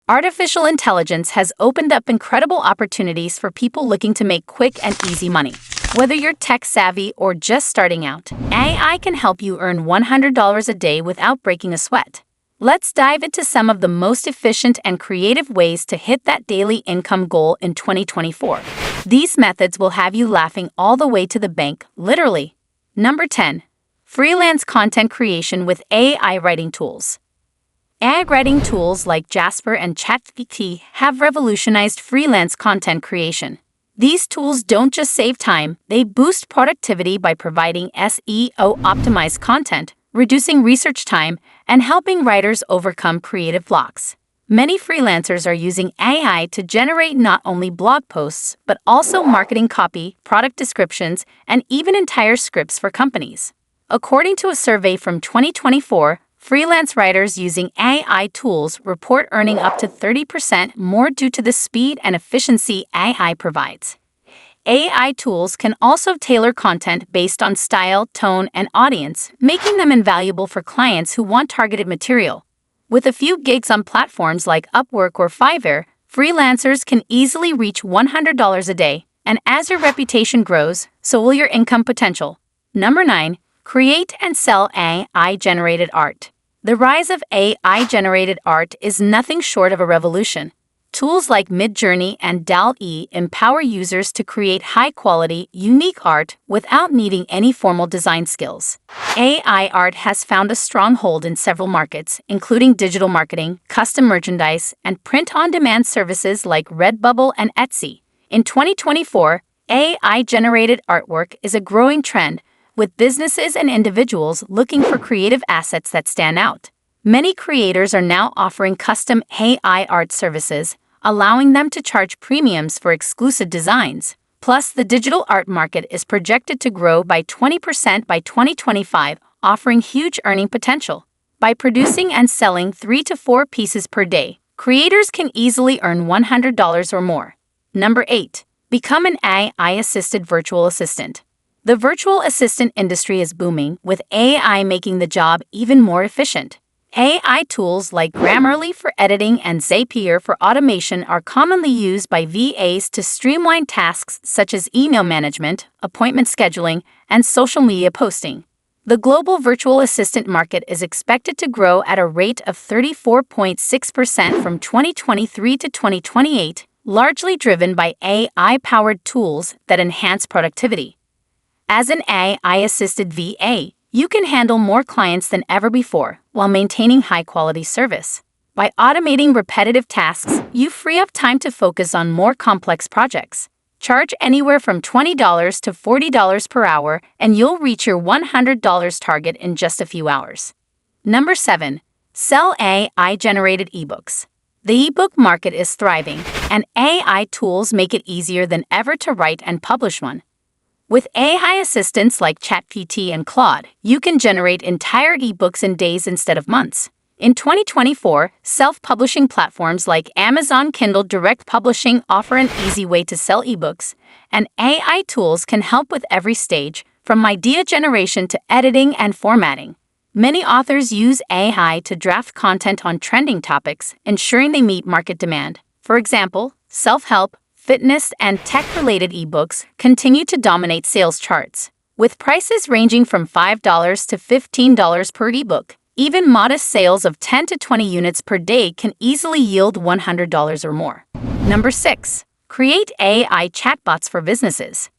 Artificial intelligence has opened up incredible opportunities for people looking to make quick and easy money. Whether you're tech-savvy or just starting out, AI can help you earn $100 a day without breaking a sweat. Let's dive into some of the most efficient and creative ways to hit that daily income goal in 2024. These methods will have you laughing all the way to the bank, literally. Number 10. Freelance content creation with AI writing tools. AI writing tools like Jasper and Chatbot have revolutionized freelance content creation. These tools don't just save time, they boost productivity by providing SEO-optimized content, reducing research time, and helping writers overcome creative blocks. Many freelancers are using AI to generate not only blog posts, but also marketing copy, product descriptions, and even entire scripts for companies. According to a survey from 2024, freelance writers using AI tools report earning up to 30% more due to the speed and efficiency AI provides. AI tools can also tailor content based on style, tone, and audience, making them invaluable for clients who want targeted material. With a few gigs on platforms like Upwork or Fiverr, freelancers can easily reach $100 a day, and as your reputation grows, so will your income potential. Number 9. Create and sell AI-generated art. The rise of AI-generated art is nothing short of a revolution. Tools like Midjourney and DALL-E empower users to create high-quality, unique art without needing any formal design skills. AI art has found a strong hold in several markets, including digital marketing, custom merchandise, and print-on-demand services like Redbubble and Etsy. In 2024, AI-generated artwork is a growing trend, with businesses and individuals looking for creative assets that stand out. Many creators are now offering custom AI art services, allowing them to charge premiums for exclusive designs. Plus, the digital art market is projected to grow by 20% by 2025, offering huge earning potential. By producing and selling 3 to 4 pieces per day, creators can easily earn $100 or more. Number 8. Become an AI-assisted virtual assistant. The virtual assistant industry is booming, with AI making the job even more efficient. AI tools like Grammarly for editing and Zapier for automation are commonly used by VAs to streamline tasks such as email management, appointment scheduling, and social media posting. The global virtual assistant market is expected to grow at a rate of 34.6% from 2023 to 2028, largely driven by AI-powered tools that enhance productivity. As an AI-assisted VA, you can handle more clients than ever before while maintaining high-quality service. By automating repetitive tasks, you free up time to focus on more complex projects. Charge anywhere from $20 to $40 per hour, and you'll reach your $100 target in just a few hours. Number 7. Sell AI-generated ebooks. The ebook market is thriving, and AI tools make it easier than ever to write and publish one. With AI assistants like Chatbot and Claude, you can generate entire ebooks in days instead of months. In 2024, self-publishing platforms like Amazon Kindle Direct Publishing offer an easy way to sell ebooks, and AI tools can help with every stage, from idea generation to editing and formatting. Many authors use AI to draft content on trending topics, ensuring they meet market demand. For example, self-help, fitness, and tech-related ebooks continue to dominate sales charts, with prices ranging from $5 to $15 per ebook. Even modest sales of 10 to 20 units per day can easily yield $100 or more. Number 6. Create AI chatbots for businesses.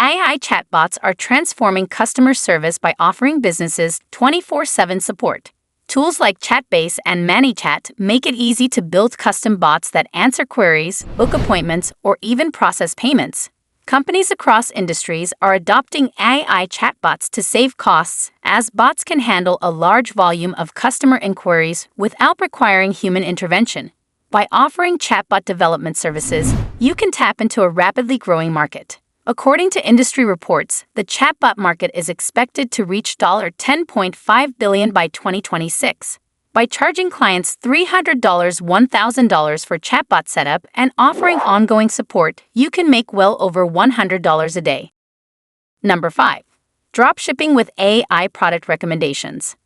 AI chatbots are transforming customer service by offering businesses 24/7 support. Tools like Chatbase and ManyChat make it easy to build custom bots that answer queries, book appointments, or even process payments. Companies across industries are adopting AI chatbots to save costs, as bots can handle a large volume of customer inquiries without requiring human intervention. By offering chatbot development services, you can tap into a rapidly growing market. According to industry reports, the chatbot market is expected to reach $10.5 billion by 2026. By charging clients $300 $1,000 for chatbot setup and offering ongoing support, you can make well over $100 a day. Number 5. Dropshipping with AI product recommendations.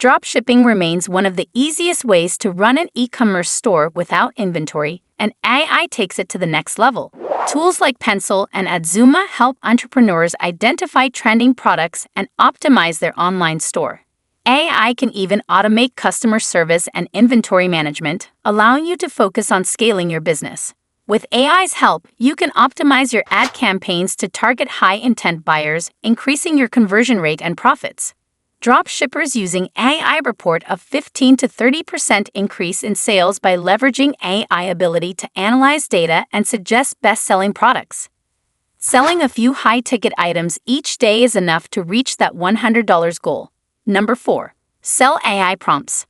Dropshipping remains one of the easiest ways to run an e-commerce store without inventory, and AI takes it to the next level. Tools like Pencil and Adzuma help entrepreneurs identify trending products and optimize their online store. AI can even automate customer service and inventory management, allowing you to focus on scaling your business. With AI's help, you can optimize your ad campaigns to target high-intent buyers, increasing your conversion rate and profits. Dropshippers using AI report a 15 to 30% increase in sales by leveraging AI ability to analyze data and suggest best-selling products. Selling a few high-ticket items each day is enough to reach that $100 goal. Number 4. Sell AI prompts.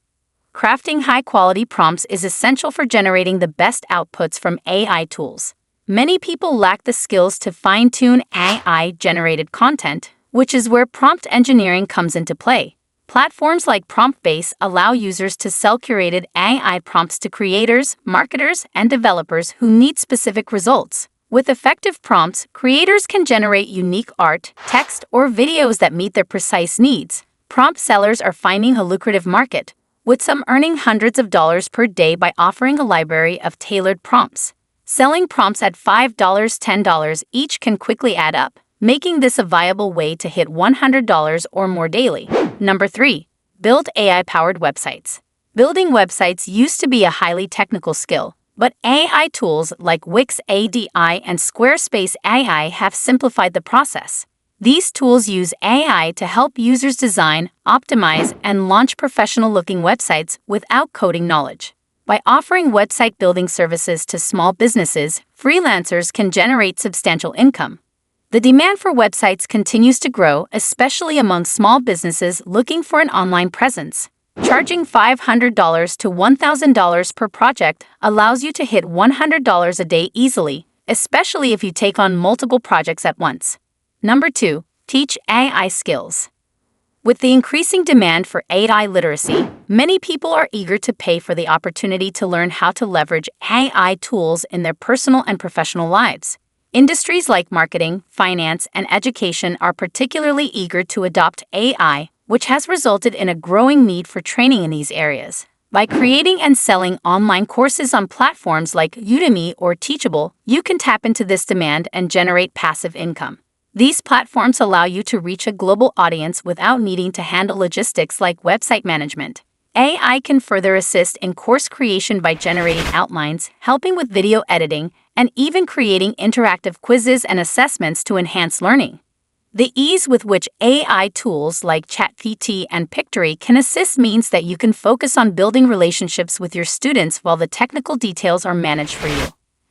Crafting high-quality prompts is essential for generating the best outputs from AI tools. Many people lack the skills to fine-tune AI-generated content, which is where prompt engineering comes into play. Platforms like PromptBase allow users to sell curated AI prompts to creators, marketers, and developers who need specific results. With effective prompts, creators can generate unique art, text, or videos that meet their precise needs. Prompt sellers are finding a lucrative market, with some earning hundreds of dollars per day by offering a library of tailored prompts. Selling prompts at $5, $10 each can quickly add up, making this a viable way to hit $100 or more daily. Number 3. Build AI-powered websites. Building websites used to be a highly technical skill, but AI tools like Wix ADI and Squarespace AI have simplified the process. These tools use AI to help users design, optimize, and launch professional-looking websites without coding knowledge. By offering website building services to small businesses, freelancers can generate substantial income. The demand for websites continues to grow, especially among small businesses looking for an online presence. Charging $500 to $1,000 per project allows you to hit $100 a day easily, especially if you take on multiple projects at once. Number 2. Teach AI skills. With the increasing demand for AI literacy, many people are eager to pay for the opportunity to learn how to leverage AI tools in their personal and professional lives. Industries like marketing, finance, and education are particularly eager to adopt AI, which has resulted in a growing need for training in these areas. By creating and selling online courses on platforms like Udemy or Teachable, you can tap into this demand and generate passive income. These platforms allow you to reach a global audience without needing to handle logistics like website management. AI can further assist in course creation by generating outlines, helping with video editing, and even creating interactive quizzes and assessments to enhance learning. The ease with which AI tools like ChatGPT and Pictory can assist means that you can focus on building relationships with your students while the technical details are managed for you.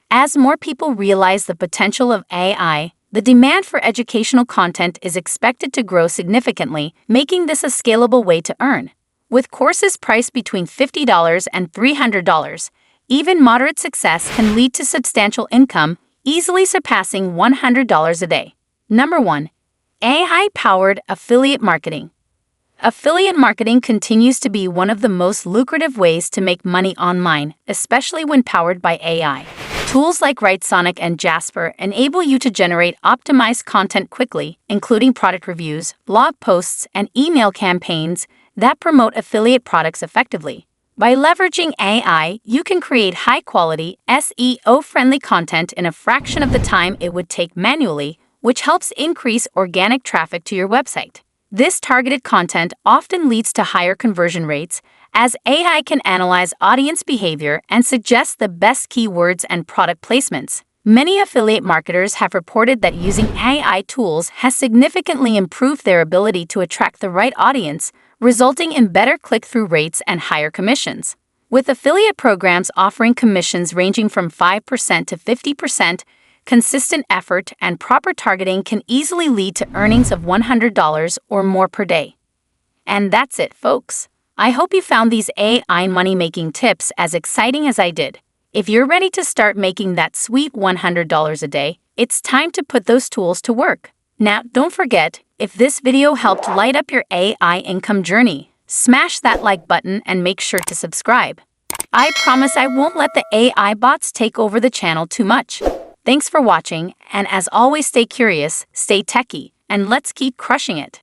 As more people realize the potential of AI, the demand for educational content is expected to grow significantly, making this a scalable way to earn. With courses priced between $50 and $300, even moderate success can lead to substantial income, easily surpassing $100 a day. Number 1. AI-powered affiliate marketing. Affiliate marketing continues to be one of the most lucrative ways to make money online, especially when powered by AI. Tools like Writesonic and Jasper enable you to generate optimized content quickly, including product reviews, blog posts, and email campaigns that promote affiliate products effectively. By leveraging AI, you can create high-quality, SEO-friendly content in a fraction of the time it would take manually, which helps increase organic traffic to your website. This targeted content often leads to higher conversion rates, as AI can analyze audience behavior and suggest the best keywords and product placements. Many affiliate marketers have reported that using AI tools has significantly improved their ability to attract the right audience, resulting in better click-through rates and higher commissions. With affiliate programs offering commissions ranging from 5% to 50%, consistent effort and proper targeting can easily lead to earnings of $100 or more per day. And that's it, folks. I hope you found these AI money-making tips as exciting as I did. If you're ready to start making that sweet $100 a day, it's time to put those tools to work. Now, don't forget, if this video helped light up your AI income journey, smash that like button and make sure to subscribe. I promise I won't let the AI bots take over the channel too much. Thanks for watching, and as always, stay curious, stay techie, and let's keep crushing it.